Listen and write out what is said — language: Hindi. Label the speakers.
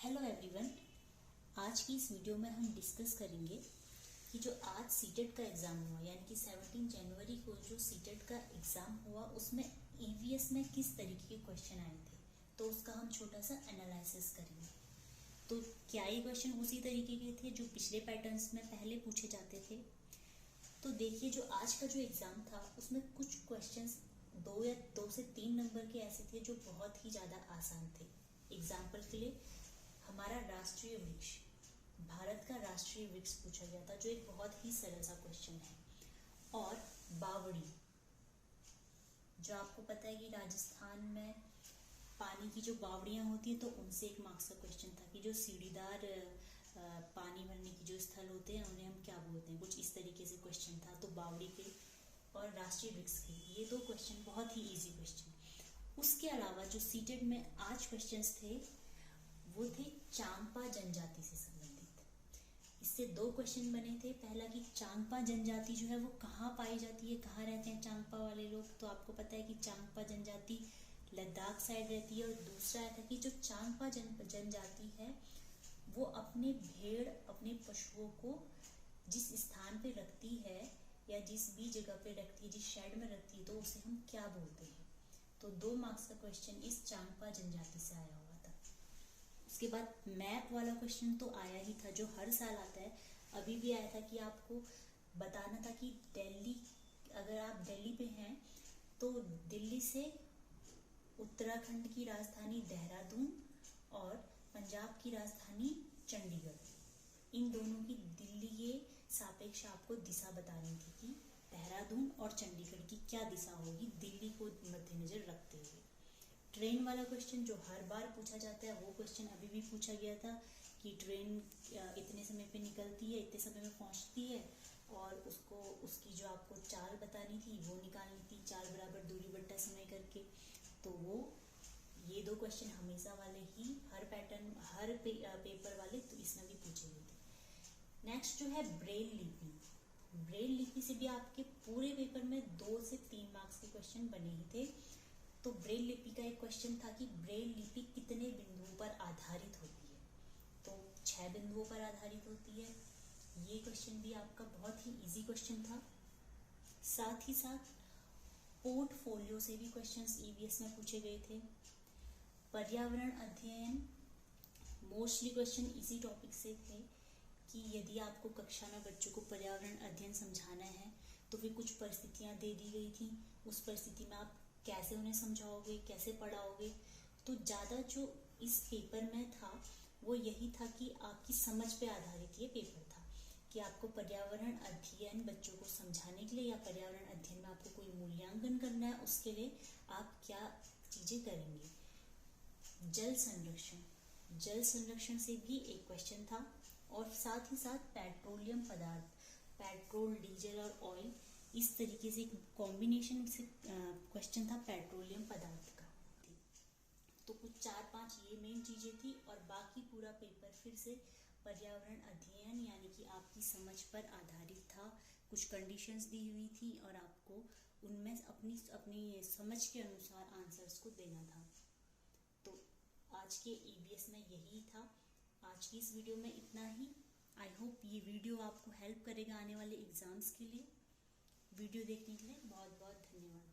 Speaker 1: Hello everyone. आज की इस वीडियो में हम डिस्कस करेंगे कि जो आज सीटेट का एग्ज़ाम हुआ यानी कि 17 जनवरी को जो सीटेट का एग्ज़ाम हुआ उसमें ईवीएस में किस तरीके के क्वेश्चन आए थे, तो उसका हम छोटा सा एनालिसिस करेंगे। तो क्या ये क्वेश्चन उसी तरीके के थे जो पिछले पैटर्न्स में पहले पूछे जाते थे? तो देखिए, जो आज का जो एग्ज़ाम था उसमें कुछ क्वेश्चंस दो से तीन नंबर के ऐसे थे जो बहुत ही ज़्यादा आसान थे। एग्जाम्पल के लिए हमारा राष्ट्रीय वृक्ष, भारत का राष्ट्रीय वृक्ष पूछा गया था जो एक बहुत ही सरल सा क्वेश्चन है। और बावड़ी, जो आपको पता है कि राजस्थान में पानी की जो बावड़ियाँ होती हैं तो उनसे एक मार्क्स का क्वेश्चन था कि जो सीढ़ीदार पानी भरने की जो स्थल होते हैं उन्हें हम क्या बोलते हैं, कुछ इस तरीके से क्वेश्चन था। तो बावड़ी के और राष्ट्रीय वृक्ष के ये दो क्वेश्चन बहुत ही इजी क्वेश्चन। उसके अलावा जो सीटेट में आज क्वेश्चंस थे वो थे चांगपा जनजाति से संबंधित। इससे दो क्वेश्चन बने थे। पहला कि चांगपा जनजाति जो है वो कहाँ पाई जाती है, कहाँ रहते हैं चांगपा वाले लोग, तो आपको पता है कि चांगपा जनजाति लद्दाख साइड रहती है। और दूसरा था कि जो चांगपा जनजाति है वो अपने भेड़, अपने पशुओं को जिस स्थान पे रखती है या जिस भी जगह पे रखती है, जिस शेड में रखती है, तो उसे हम क्या बोलते हैं। तो 2 मार्क्स का क्वेश्चन इस चांगपा जनजाति से आया हुआ था। उसके बाद मैप वाला क्वेश्चन तो आया ही था जो हर साल आता है। अभी भी आया था कि आपको बताना था कि दिल्ली, अगर आप दिल्ली पे हैं तो दिल्ली से उत्तराखंड की राजधानी देहरादून और पंजाब की राजधानी चंडीगढ़, इन दोनों की दिल्ली के सापेक्ष आपको दिशा बतानी थी कि देहरादून और चंडीगढ़ की क्या दिशा होगी दिल्ली को मद्देनजर रखते हुए। ट्रेन वाला क्वेश्चन जो हर बार पूछा जाता है वो क्वेश्चन अभी भी पूछा गया था कि ट्रेन इतने समय पे निकलती है, इतने समय में पहुंचती है, और उसको उसकी जो आपको चाल बतानी थी वो निकालनी थी, चाल बराबर दूरी बट्टा समय करके। तो वो ये दो क्वेश्चन हमेशा वाले ही हर पैटर्न हर पेपर वाले तो इसमें भी पूछे गए थे। नेक्स्ट जो है ब्रेल लिपि। ब्रेल लिपि से भी आपके पूरे पेपर में 2 से 3 मार्क्स के क्वेश्चन बने ही थे। तो ब्रेल लिपि का एक क्वेश्चन था कि ब्रेल लिपि कितने बिंदुओं पर आधारित होती है, तो 6 बिंदुओं पर आधारित होती है। ये क्वेश्चन भी आपका बहुत ही इजी क्वेश्चन था। साथ ही साथ पोर्टफोलियो से भी क्वेश्चंस ईवीएस में पूछे गए थे। पर्यावरण अध्ययन, मोस्टली क्वेश्चन इसी टॉपिक से थे कि यदि आपको कक्षा में बच्चों को पर्यावरण अध्ययन समझाना है तो फिर कुछ परिस्थितियां दे दी गई थी, उस परिस्थिति में आप कैसे उन्हें समझाओगे, कैसे पढ़ाओगे। तो ज़्यादा जो इस पेपर में था वो यही था कि आपकी समझ पे आधारित ये पेपर था कि आपको पर्यावरण अध्ययन बच्चों को समझाने के लिए या पर्यावरण अध्ययन में आपको कोई मूल्यांकन करना है उसके लिए आप क्या चीज़ें करेंगे। जल संरक्षण, जल संरक्षण से भी एक क्वेश्चन था। और साथ ही साथ पेट्रोलियम पदार्थ, पेट्रोल, डीजल और ऑयल, इस तरीके से एक कॉम्बिनेशन से क्वेश्चन था पेट्रोलियम पदार्थ का। तो कुछ 4-5 ये मेन चीज़ें थी और बाकी पूरा पेपर फिर से पर्यावरण अध्ययन यानी कि आपकी समझ पर आधारित था। कुछ कंडीशंस दी हुई थी और आपको उनमें अपनी अपनी समझ के अनुसार आंसर्स को देना था। तो आज के ईवीएस में यही था। आज की इस वीडियो में इतना ही। आई होप ये वीडियो आपको हेल्प करेगा आने वाले एग्जाम्स के लिए। वीडियो देखने के लिए बहुत बहुत धन्यवाद।